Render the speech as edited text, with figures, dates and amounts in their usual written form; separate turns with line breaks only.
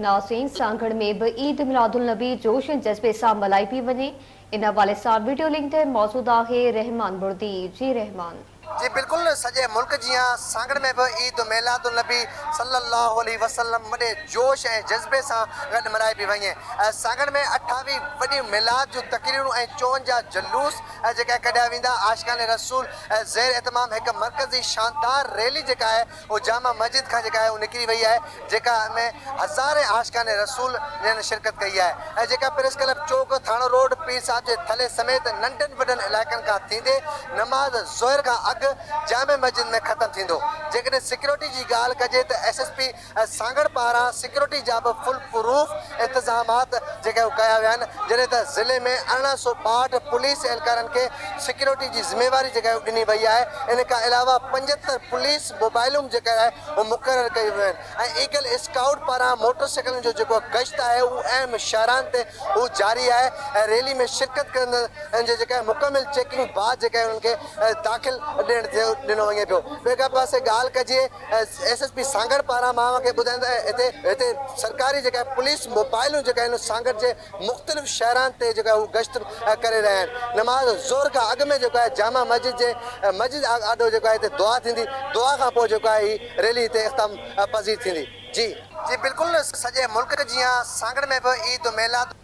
नाज़रीन सांगड़ में भी ईद मिलादुल नबी जोश ऐं जज़्बे सां मल्हाई पई वञे। इन हवाले सां वीडियो लिंक ते मौजूद आहे रहमान बुर्दी। जी रहमान।
जी बिल्कुल सॼे मुल्क जीअं सांगड़ में भी ईद मिलादुल नबी सल्लल्लाहु अलैहि वसल्लम वॾे जोश ऐं जज़्बे सां गॾु मल्हाई पई वञे। सांगड़ में 28 वॾी मिलाद जूं तक़रीरूं ऐं 54 जुलूस जेका कढिया वेंदा। आशिकाने रसूल ज़ेर एतमाम हिकु मरकज़ी शानदार रैली जेका आहे वो जामा मस्जिद खां जेका आहे वो निकिरी वई आहे, जेका में हज़ारे आशिकाने रसूल ने शिरकत कई आहे ऐं जेका प्रेस क्लब चौक थाणो रोड पीर साहिब जे थले समेत नंढनि वॾनि इलाइक़नि खां थींदे नमाज़ ज़ोहर खां अॻु जामे मस्जिद में ख़त्म थींदो। जेकॾहिं सिक्योरिटी जी ॻाल्हि कजे त SSP सांगड़ पारां सिक्योरिटी जा बि फुल प्रूफ इंतज़ामात जेके कया विया आहिनि, जॾहिं त ज़िले में 1862 पुलिस एहलकारनि खे सिक्योरिटी जी ज़िम्मेवारी जेका आहे ॾिनी वई आहे। इन खां अलावा 75 पुलिस मोबाइलूं जेका आहे वो मुक़ररु कयूं वियूं आहिनि ऐं ईगल स्काउट पारां मोटरसाइकिलुनि जो जेको गश्त आहे उहो अहम शहरान ते उहो जारी आहे ऐं रैली में शिरकत कंदड़ जो जेका मुकमिल चेकिंग बाद जेका आहे उन्हनि खे दाख़िल ॾिनो वञे पियो। ॿिए खां पासे ॻाल्हि कजे SSP सांगड़ पारां मां खे ॿुधाईंदा हिते सरकारी जेका पुलिस मोबाइलूं जेका आहिनि सांगड़ जे मुख़्तलिफ़ शहरान ते जेका हू गश्त करे रहिया आहिनि। नमाज़ ज़ोर खां अॻु में जेको आहे जामा मस्जिद जे मस्जिद आॾो जेको आहे हिते दुआ थींदी। दुआ खां पोइ जेको आहे हीअ रैली हिते इख़्तिताम पज़ीर थींदी। जी बिल्कुलु सॼे मुल्क जीअं सांगड़ में भी ईद मिलाद